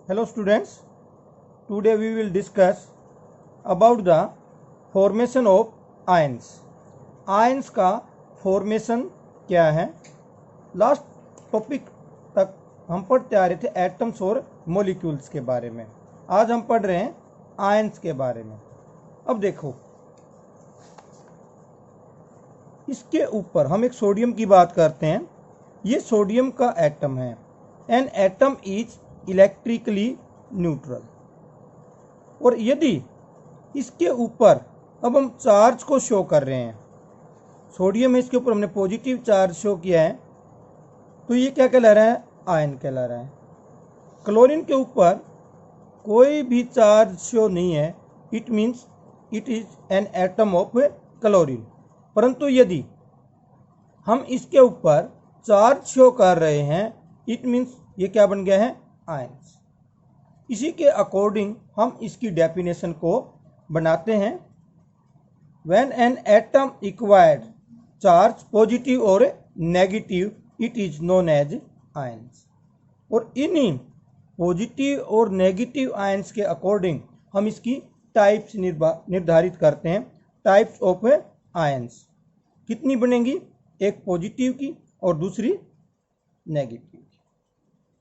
Hello students, today we will discuss about the formation of ions. Ions का formation क्या है? Last topic तक हम पढ़ते आ रहे थे एटम्स और मॉलिक्यूल्स के बारे में। आज हम पढ़ रहे हैं आयंस के बारे में। अब देखो, इसके ऊपर हम एक सोडियम की बात करते हैं। ये सोडियम का एटम है। An atom is electrically neutral. और यदि इसके ऊपर अब हम चार्ज को शो कर रहे हैं, सोडियम है, इसके ऊपर हमने पॉजिटिव चार्ज शो किया है, तो ये क्या कहला रहा है? आयन कहला रहा है। क्लोरीन के ऊपर कोई भी चार्ज शो नहीं है, it means it is an atom of chlorine. परंतु यदि हम इसके ऊपर चार्ज शो कर रहे हैं, इट मीन्स ये क्या बन गया है? आयंस। इसी के अकॉर्डिंग हम इसकी डेफिनेशन को बनाते हैं। When an atom acquired charge positive और negative, it is known as ions. और इन्हीं पॉजिटिव और नेगेटिव आयंस के अकॉर्डिंग हम इसकी टाइप्स निर्धारित करते हैं। टाइप्स ऑफ आयंस कितनी बनेंगी? एक पॉजिटिव की और दूसरी नेगेटिव की।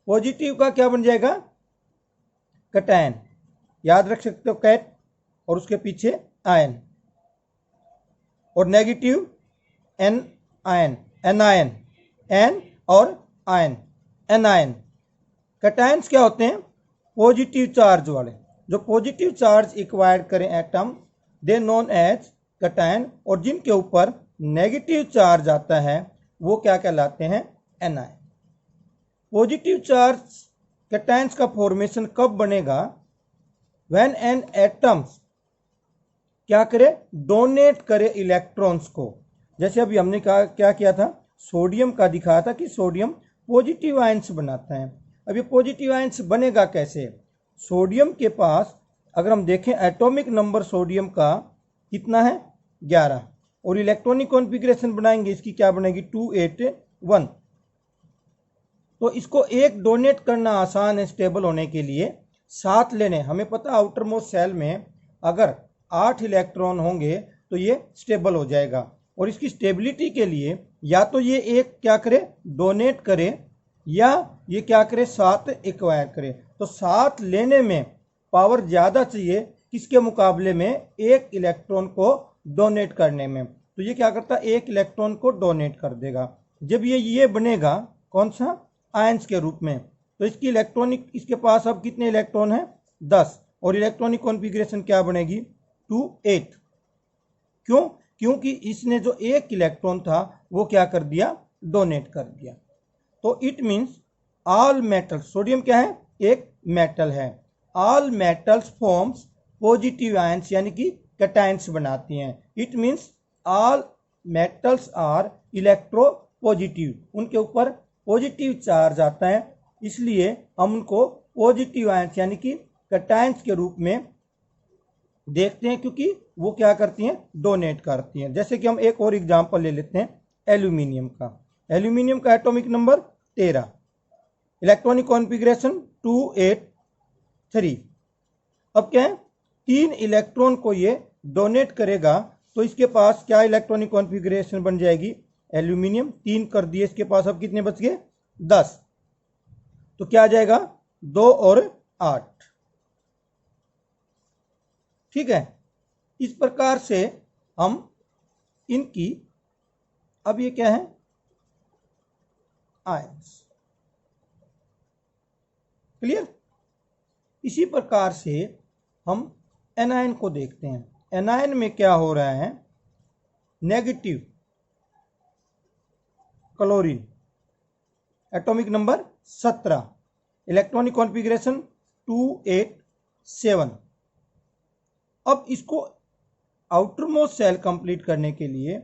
पॉजिटिव का क्या बन जाएगा? कैटायन, याद रख सकते हो, कैट और उसके पीछे आयन। और negative an ion, anion, an और आयन, एनायन। कैटायंस क्या होते हैं? पॉजिटिव चार्ज वाले। जो पॉजिटिव चार्ज इक्वायर करें atom, they known as cation. और जिनके ऊपर नेगेटिव चार्ज आता है वो क्या कहलाते हैं? एनायन। पॉजिटिव चार्ज कैटायंस का फॉर्मेशन कब बनेगा? व्हेन एन एटम्स क्या करे? डोनेट करे इलेक्ट्रॉन्स को। जैसे अभी हमने कहा, क्या किया था? सोडियम का दिखाया था कि सोडियम पॉजिटिव आयंस बनाता है। अब ये पॉजिटिव आयंस बनेगा कैसे? सोडियम के पास अगर हम देखें, एटॉमिक नंबर सोडियम का कितना है? 11। और इलेक्ट्रॉनिक कॉन्फ़िगरेशन बनाएंगे, इसकी क्या बनेगी? 281। तो इसको एक डोनेट करना आसान है स्टेबल होने के लिए। 7 लेने, हमें पता आउटर मोस्ट सेल में अगर 8 इलेक्ट्रॉन होंगे तो ये स्टेबल हो जाएगा। और इसकी स्टेबिलिटी के लिए या तो ये एक क्या करे? डोनेट करे, या ये क्या करे? 7 एक्वायर करे। तो 7 लेने में पावर ज़्यादा चाहिए किसके मुकाबले में? एक इलेक्ट्रॉन को डोनेट करने में। तो ये क्या करता है? एक इलेक्ट्रॉन को डोनेट कर देगा। जब ये बनेगा कौन सा? आयंस के रूप में। तो इसकी इलेक्ट्रॉनिक, इसके पास अब कितने इलेक्ट्रॉन हैं? 10। और इलेक्ट्रॉनिक कॉन्फ़िगरेशन क्या बनेगी? 2 8। क्यों? क्योंकि इसने जो एक इलेक्ट्रॉन था वो क्या कर दिया? डोनेट कर दिया। तो it means all metals, sodium क्या है? एक मेटल है। All metals forms positive ions, यानी कि कैटायंस बनाती हैं। It means all metals are electropositive. उनके ऊपर पॉजिटिव चार्ज आता है, इसलिए हम उनको पॉजिटिव आयंस यानी कि कैटायंस के रूप में देखते हैं, क्योंकि वो क्या करती हैं? डोनेट करती हैं। जैसे कि हम एक और एग्जांपल ले लेते हैं एल्यूमिनियम का। एल्यूमिनियम का एटॉमिक नंबर 13, इलेक्ट्रॉनिक कॉन्फ़िगरेशन 283। अब क्या है? 3 इलेक्ट्रॉन को ये डोनेट करेगा, तो इसके पास क्या इलेक्ट्रॉनिक कॉन्फ़िगरेशन बन जाएगी? एल्यूमिनियम 3 कर दिए, इसके पास अब कितने बच गए? 10। तो क्या आ जाएगा? 2 और 8। ठीक है। इस प्रकार से हम इनकी, अब ये क्या है? आयंस। क्लियर? इसी प्रकार से हम एनायन को देखते हैं। एनायन में क्या हो रहा है? Negative chlorine, atomic number 17, electronic configuration 287। अब इसको आउटर मोस्ट सेल कंप्लीट करने के लिए,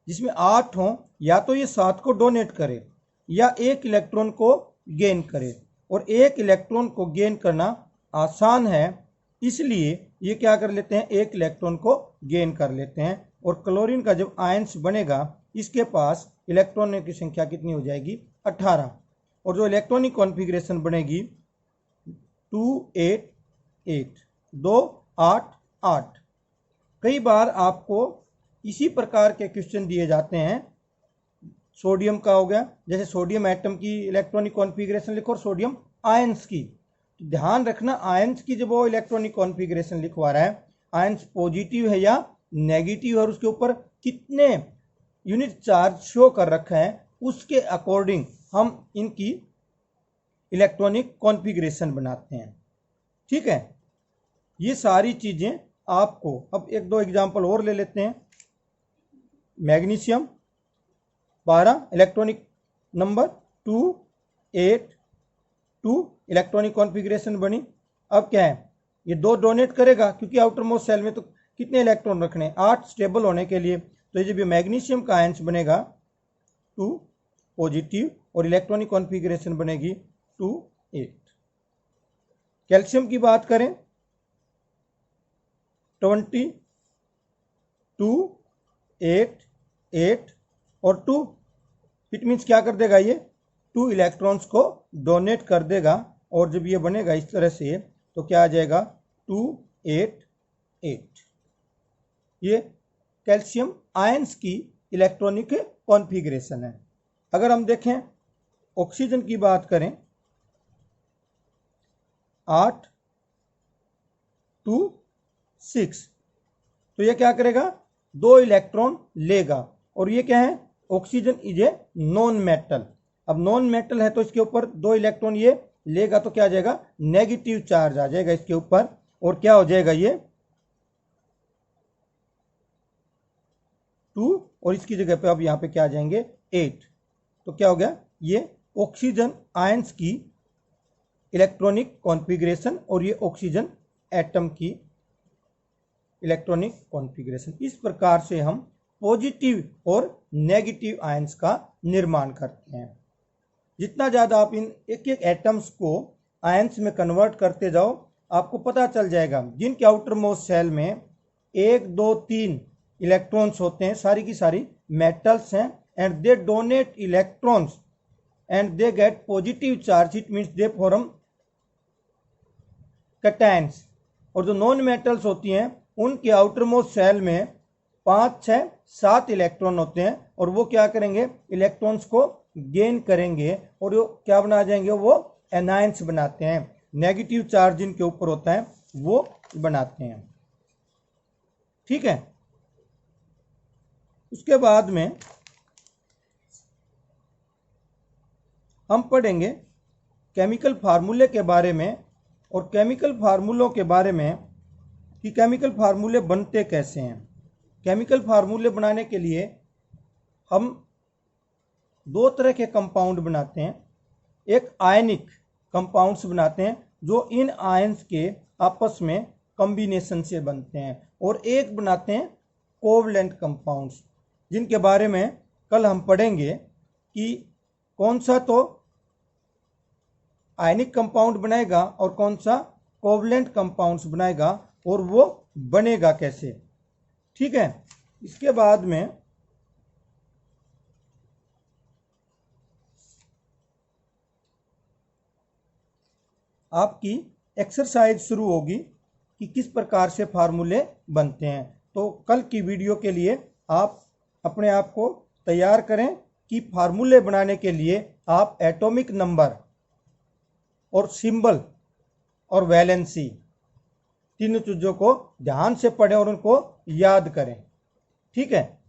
जिसमें 8 हों, या तो ये 7 को डोनेट करे या एक इलेक्ट्रॉन को गेन करे। और एक इलेक्ट्रॉन को गेन करना आसान है, इसलिए ये क्या कर लेते हैं? एक इलेक्ट्रॉन को गेन कर लेते हैं। और क्लोरीन का जब आयंस बनेगा, इसके पास इलेक्ट्रॉनों की संख्या कितनी हो जाएगी? 18। और जो इलेक्ट्रॉनिक कॉन्फ़िगरेशन बनेगी 288 288। कई बार आपको इसी प्रकार के क्वेश्चन दिए जाते हैं। सोडियम का हो गया, जैसे सोडियम एटम की इलेक्ट्रॉनिक कॉन्फ़िगरेशन लिखो और सोडियम आयंस की। तो ध्यान रखना आयंस की जब वो इलेक्ट्रॉनिक कॉन्फ़िगरेशन लिखवा रहा है, आयंस पॉजिटिव है या नेगेटिव है और उसके ऊपर कितने यूनिट चार्ज शो कर रखा है, उसके अकॉर्डिंग हम इनकी इलेक्ट्रॉनिक कॉन्फ़िगरेशन बनाते हैं। ठीक है, ये सारी चीज़ें आपको, अब एक दो एग्जाम्पल और ले लेते हैं। Magnesium 12 electronic number 282 electronic configuration बनी। अब क्या है, ये 2 डोनेट करेगा क्योंकि आउटर मोस्ट सेल में तो कितने इलेक्ट्रॉन रखने हैं, 8 स्टेबल होने के लिए। तो ये जब मैग्नीशियम का आयंस बनेगा 2 पॉजिटिव और इलेक्ट्रॉनिक कॉन्फ़िगरेशन बनेगी 2,8। कैल्शियम की बात करें 20 2 8 8 और 2, इट मीन्स क्या कर देगा, ये 2 इलेक्ट्रॉन्स को डोनेट कर देगा। और जब ये बनेगा इस तरह से तो क्या आ जाएगा 288। ये कैल्शियम आयंस की इलेक्ट्रॉनिक कॉन्फ़िगरेशन है। अगर हम देखें ऑक्सीजन की बात करें 8 2 6, तो ये क्या करेगा, 2 इलेक्ट्रॉन लेगा। और ये क्या है, oxygen is a non metal. अब नॉन मेटल है तो इसके ऊपर 2 इलेक्ट्रॉन ये लेगा तो क्या आ जाएगा, नेगेटिव चार्ज आ जाएगा इसके ऊपर। और क्या हो जाएगा, ये 2 और इसकी जगह पे अब यहाँ पे क्या आ जाएंगे 8। तो क्या हो गया, ये ऑक्सीजन आयंस की इलेक्ट्रॉनिक कॉन्फ़िगरेशन और ये ऑक्सीजन एटम की इलेक्ट्रॉनिक कॉन्फ़िगरेशन। इस प्रकार से हम पॉजिटिव और नेगेटिव आयंस का निर्माण करते हैं। जितना ज़्यादा आप इन एक एक एटम्स को आयंस में कन्वर्ट करते जाओ, आपको पता चल जाएगा जिनके आउटर मोस्ट सेल में 1 2 3 इलेक्ट्रॉन्स होते हैं, सारी की सारी मेटल्स हैं, and they donate electrons and they get positive charge, it means they form cations. और जो नॉन मेटल्स होती हैं उनके आउटर मोस्ट सेल में 5 6 7 इलेक्ट्रॉन होते हैं और वो क्या करेंगे, इलेक्ट्रॉन्स को गेन करेंगे और वो क्या बना जाएंगे, वो एनायंस बनाते हैं। नेगेटिव चार्ज जिनके ऊपर होता है वो बनाते हैं। ठीक है, उसके बाद में हम पढ़ेंगे केमिकल फार्मूले के बारे में और केमिकल फार्मूलों के बारे में कि केमिकल फार्मूले बनते कैसे हैं। केमिकल फार्मूले बनाने के लिए हम 2 तरह के कंपाउंड बनाते हैं। एक आयनिक कंपाउंड्स बनाते हैं जो इन आयंस के आपस में कॉम्बिनेशन से बनते हैं, और एक बनाते हैं कोवलेंट कंपाउंड्स, जिनके बारे में कल हम पढ़ेंगे कि कौन सा तो आयनिक कंपाउंड बनाएगा और कौन सा कोवलेंट कंपाउंड्स बनाएगा और वो बनेगा कैसे। ठीक है, इसके बाद में आपकी एक्सरसाइज शुरू होगी कि किस प्रकार से फार्मूले बनते हैं। तो कल की वीडियो के लिए आप अपने आप को तैयार करें कि फार्मूले बनाने के लिए आप एटॉमिक नंबर और सिंबल और वैलेंसी तीनों चीज़ों को ध्यान से पढ़ें और उनको याद करें। ठीक है।